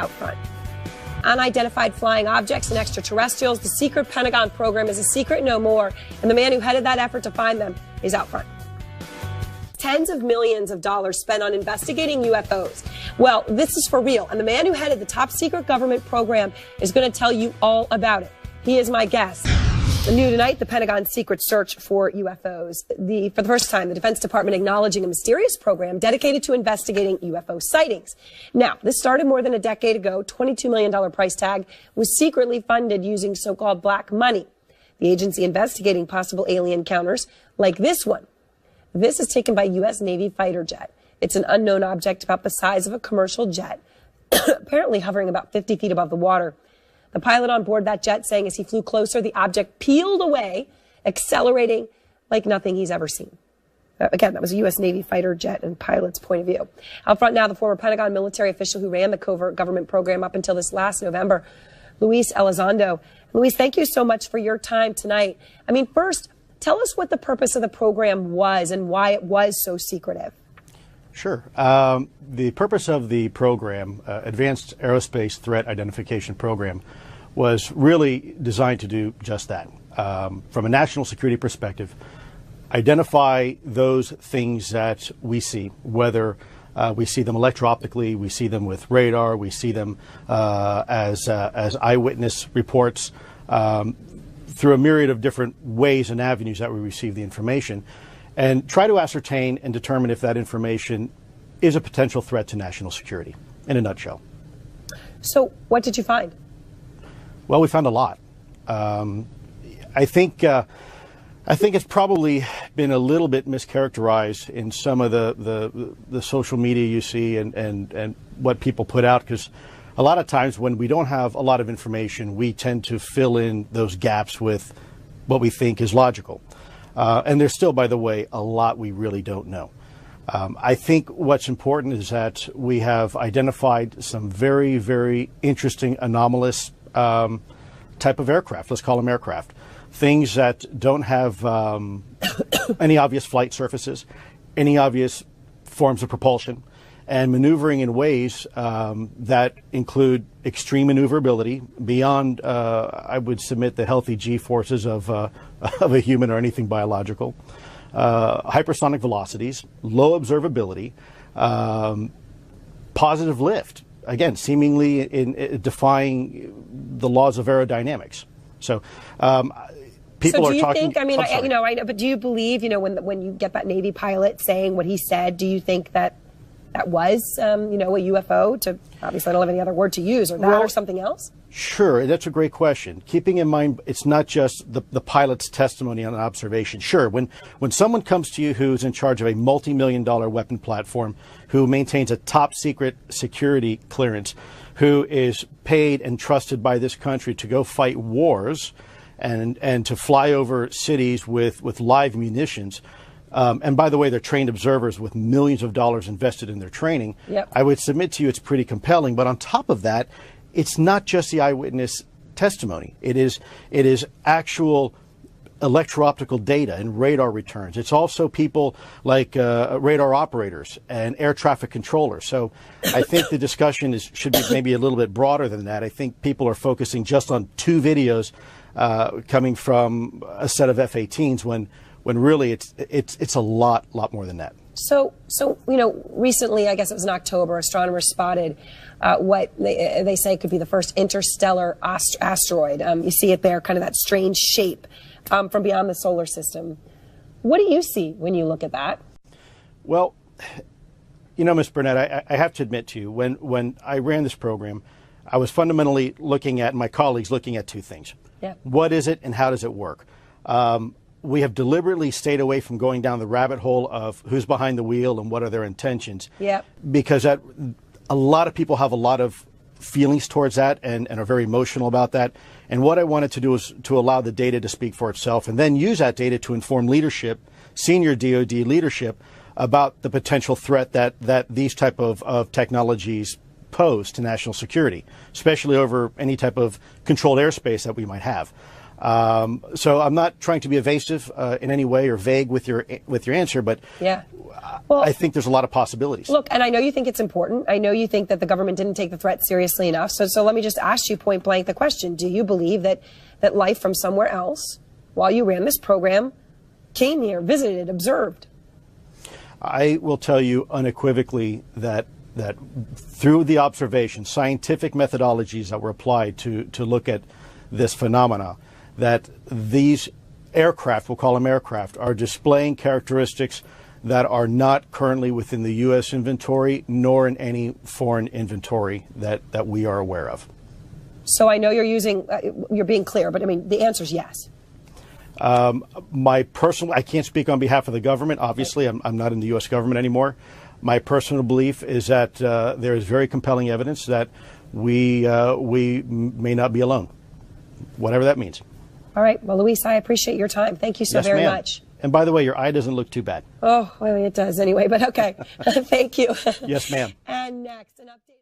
out front. Unidentified flying objects and extraterrestrials. The secret Pentagon program is a secret no more, and the man who headed that effort to find them is out front. Tens of millions of dollars spent on investigating UFOs. Well, this is for real, and the man who headed the top secret government program is going to tell you all about it. He is my guest. New tonight, the Pentagon's secret search for UFOs. For the first time, the Defense Department acknowledging a mysterious program dedicated to investigating UFO sightings. Now, this started more than a decade ago. $22 million price tag was secretly funded using so-called black money. The agency investigating possible alien encounters like this one. This is taken by U.S. Navy fighter jet. It's an unknown object about the size of a commercial jet, apparently hovering about 50 feet above the water. The pilot on board that jet saying as he flew closer, the object peeled away, accelerating like nothing he's ever seen. Again, that was a U.S. Navy fighter jet and pilot's point of view. Out front now, the former Pentagon military official who ran the covert government program up until this last November, Luis Elizondo. Luis, thank you so much for your time tonight. I mean, first, tell us what the purpose of the program was and why it was so secretive. Sure. The purpose of the program, Advanced Aerospace Threat Identification Program, was really designed to do just that. From a national security perspective, identify those things that we see, whether we see them electro-optically, we see them with radar, we see them as eyewitness reports, through a myriad of different ways and avenues that we receive the information, and try to ascertain and determine if that information is a potential threat to national security, in a nutshell. So what did you find? Well, we found a lot. I think it's probably been a little bit mischaracterized in some of the social media you see and what people put out, because a lot of times when we don't have a lot of information, we tend to fill in those gaps with what we think is logical. And there's still, by the way, a lot we really don't know. I think what's important is that we have identified some very, very interesting anomalous type of aircraft. Let's call them aircraft. Things that don't have any obvious flight surfaces, any obvious forms of propulsion, and maneuvering in ways that include extreme maneuverability beyond, I would submit, the healthy G-forces of a human or anything biological, hypersonic velocities, low observability, positive lift, again, seemingly in defying the laws of aerodynamics. So people are talking. So do you think, I mean, I know, but do you believe, when you get that Navy pilot saying what he said, do you think that was, a UFO, to obviously I don't have any other word to use, or that or something else? Sure, that's a great question. Keeping in mind, it's not just the pilot's testimony on an observation. Sure, when someone comes to you who's in charge of a multi-million-dollar weapon platform, who maintains a top secret security clearance, who is paid and trusted by this country to go fight wars and to fly over cities with live munitions, and by the way, they're trained observers with millions of dollars invested in their training. Yep. I would submit to you it's pretty compelling. But on top of that, it's not just the eyewitness testimony. It is actual electro-optical data and radar returns. It's also people like radar operators and air traffic controllers. So I think the discussion should be maybe a little bit broader than that. I think people are focusing just on two videos coming from a set of F-18s when really it's a lot more than that. So recently, I guess it was in October, astronomers spotted what they say could be the first interstellar asteroid. You see it there, kind of that strange shape from beyond the solar system. What do you see when you look at that? Well, Ms. Burnett, I have to admit to you, when I ran this program, I was fundamentally looking at, my colleagues looking at two things. Yeah. What is it and how does it work? We have deliberately stayed away from going down the rabbit hole of who's behind the wheel and what are their intentions. Yep. Because a lot of people have a lot of feelings towards that and are very emotional about that. And what I wanted to do is to allow the data to speak for itself and then use that data to inform leadership, senior DoD leadership, about the potential threat that these type of technologies pose to national security, especially over any type of controlled airspace that we might have. So I'm not trying to be evasive in any way or vague with your answer, but yeah. Well, I think there's a lot of possibilities. Look, and I know you think it's important. I know you think that the government didn't take the threat seriously enough. So let me just ask you point blank the question. Do you believe that life from somewhere else, while you ran this program, came here, visited, observed? I will tell you unequivocally that through the observation, scientific methodologies that were applied to look at this phenomena, that these aircraft, we'll call them aircraft, are displaying characteristics that are not currently within the U.S. inventory, nor in any foreign inventory that we are aware of. So I know you're being clear, but I mean, the answer is yes. I can't speak on behalf of the government. Obviously, I'm not in the U.S. government anymore. My personal belief is that there is very compelling evidence that we may not be alone, whatever that means. All right. Well, Luis, I appreciate your time. Thank you so very much. And by the way, your eye doesn't look too bad. Oh, well, it does anyway, but okay. Thank you. Yes, ma'am. And next, an update.